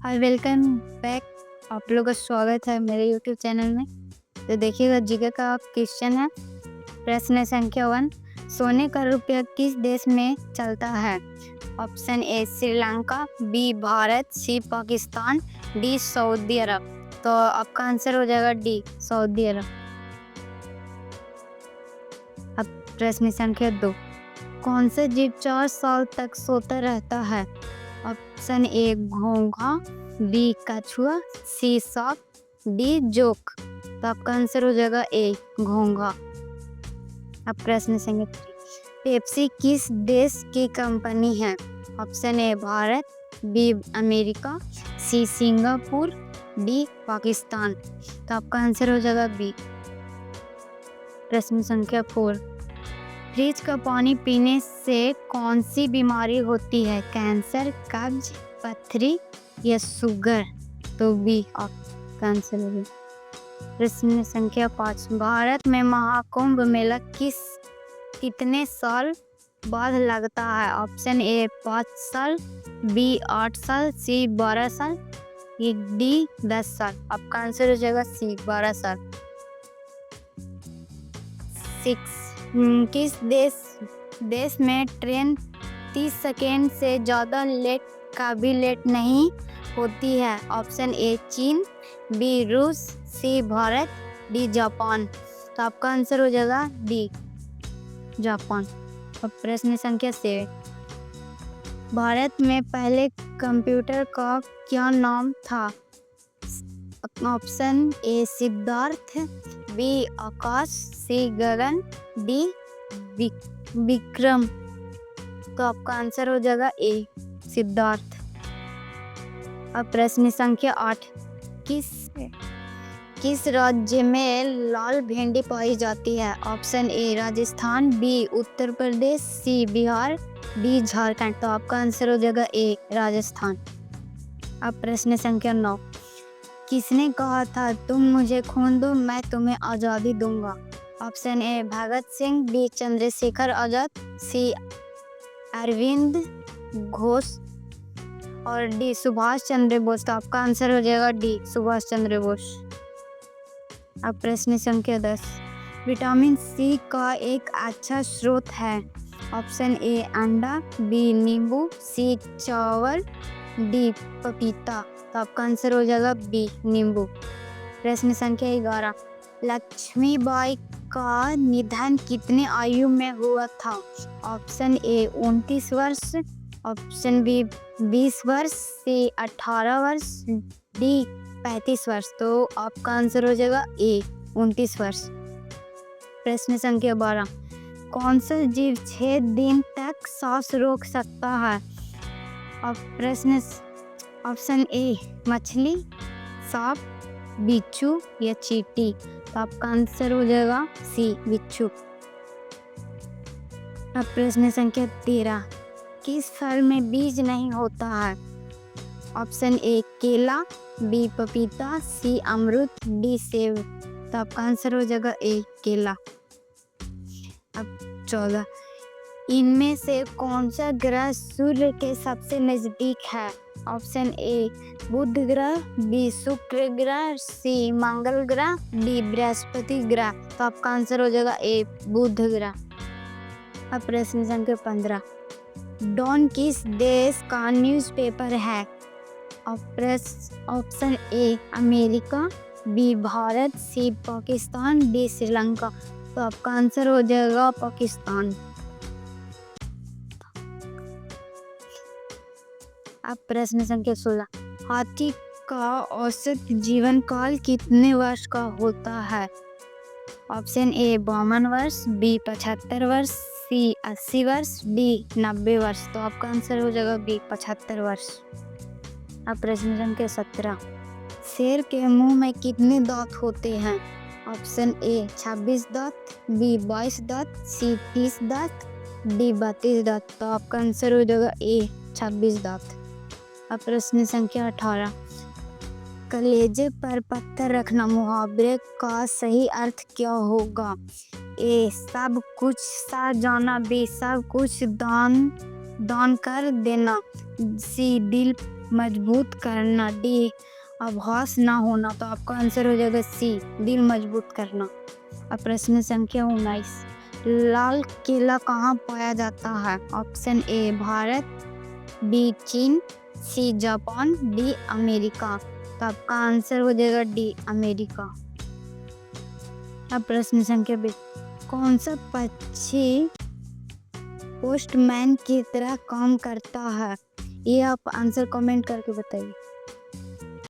Hi welcome back. आप लोगों का स्वागत है मेरे यूट्यूब चैनल में। तो देखिएगा जीके का क्वेश्चन है। प्रश्न संख्या 1, सोने का रुपया किस देश में चलता है? Option A Sri Lanka, B Bharat, C Pakistan, D Saudi Arab. तो आपका आंसर हो जाएगा डी सऊदी अरब। अब प्रश्न संख्या 2, कौन सा जीव 4 साल तक सोता रहता है? ऑप्शन ए घोंघा, बी कछुआ, सी सांप, डी जोक। तो आपका आंसर हो जाएगा ए घोंघा। अब प्रश्न संख्या 3, पेप्सी किस देश की कंपनी है? Option A Bharat, B America, C Singapore, D Pakistan. तो आपका आंसर हो जाएगा बी। प्रश्न संख्या 4, फ्रिज का पानी पीने से कौन सी बीमारी होती है? कैंसर, कब्ज, पथरी या शुगर। तो बी आपका आंसर होगा। प्रश्न संख्या 5, भारत में महाकुंभ मेला कितने साल बाद लगता है? ऑप्शन ए 5 साल, बी 8 साल, सी 12 साल, डी 10 साल। आपका आंसर हो जाएगा सी 12 साल। 6, किस देश में ट्रेन 30 सेकेंड से ज़्यादा कभी लेट नहीं होती है? ऑप्शन ए चीन, बी रूस, सी भारत, डी जापान। तो आपका आंसर हो जाएगा डी जापान। और प्रश्न संख्या 7, भारत में पहले कंप्यूटर का क्या नाम था? Option A Siddharth, B Akash, C Gagan, D Vikram. तो आपका आंसर हो जाएगा ए सिद्धार्थ। अब प्रश्न संख्या 8, किस राज्य में लाल भिंडी पाई जाती है? Option A Rajasthan, B Uttar Pradesh, C Bihar, D Jharkhand. तो आपका आंसर हो जाएगा ए राजस्थान। अब प्रश्न संख्या 9, किसने कहा था तुम मुझे खून दो मैं तुम्हें आज़ादी दूंगा? Option A Bhagat Singh, B Chandrashekhar Azad, C Aurobindo Ghosh और डी सुभाष चंद्र बोस। तो आपका आंसर हो जाएगा डी सुभाष चंद्र बोस। अब प्रश्न संख्या 10, विटामिन सी का एक अच्छा स्रोत है? ऑप्शन ए अंडा, बी नींबू, सी चावल, डी पपीता। तो आपका आंसर हो जाएगा बी नींबू। प्रश्न संख्या 11, लक्ष्मीबाई का निधन कितनी आयु में हुआ था? ऑप्शन ए 29 वर्ष, ऑप्शन बी 20 वर्ष, सी 18 वर्ष, डी 35 वर्ष। तो आपका आंसर हो जाएगा ए 29 वर्ष। प्रश्न संख्या 12, कौन सा जीव 6 दिन तक सांस रोक सकता है? ऑप्शन ए मछली, सांप, बिच्छू या चींटी। तो आपका आंसर हो जाएगा सी बिच्छू। अब प्रश्न संख्या 13, किस फल में बीज नहीं होता है? ऑप्शन ए केला, बी पपीता, सी अमरूद, डी सेब। तो आपका आंसर हो जाएगा ए केला। अब 14, इनमें से कौन सा ग्रह सूर्य के सबसे नजदीक है? ऑप्शन ए बुध ग्रह, बी शुक्र ग्रह, सी मंगल ग्रह, डी बृहस्पति ग्रह। तो आपका आंसर हो जाएगा ए बुध ग्रह। अब प्रश्न संख्या 15, डॉन किस देश का न्यूज़पेपर है? Option A America, B Bharat, C Pakistan, D Sri Lanka. तो आपका आंसर हो जाएगा पाकिस्तान। अब प्रश्न संख्या 16, हाथी का औसत जीवन काल कितने वर्ष का होता है? ऑप्शन ए 52 वर्ष, बी 75 वर्ष, सी 80 वर्ष, डी 90 वर्ष। तो आपका आंसर हो जाएगा बी 75 वर्ष। अब प्रश्न संख्या 17, शेर के मुंह में कितने दांत होते हैं? ऑप्शन ए 26 दांत, बी 22 दांत, सी 30 दांत, डी 32 दांत। तो आपका आंसर हो जाएगा ए 26 दांत। अब प्रश्न संख्या 18, कलेजे पर पत्थर रखना मुहावरे का सही अर्थ क्या होगा? ए सब कुछ सा जाना, बी सब कुछ दान कर देना, सी दिल मजबूत करना, डी आभास ना होना। तो आपका आंसर हो जाएगा सी, दिल मजबूत करना। अब प्रश्न संख्या 19, लाल किला कहाँ पाया जाता है? ऑप्शन ए भारत, बी चीन, सी जापान, डी अमेरिका। तो आपका आंसर हो जाएगा डी अमेरिका। अब प्रश्न संख्या 20, कौन सा पक्षी पोस्टमैन की तरह काम करता है? ये आप आंसर कमेंट करके बताइए।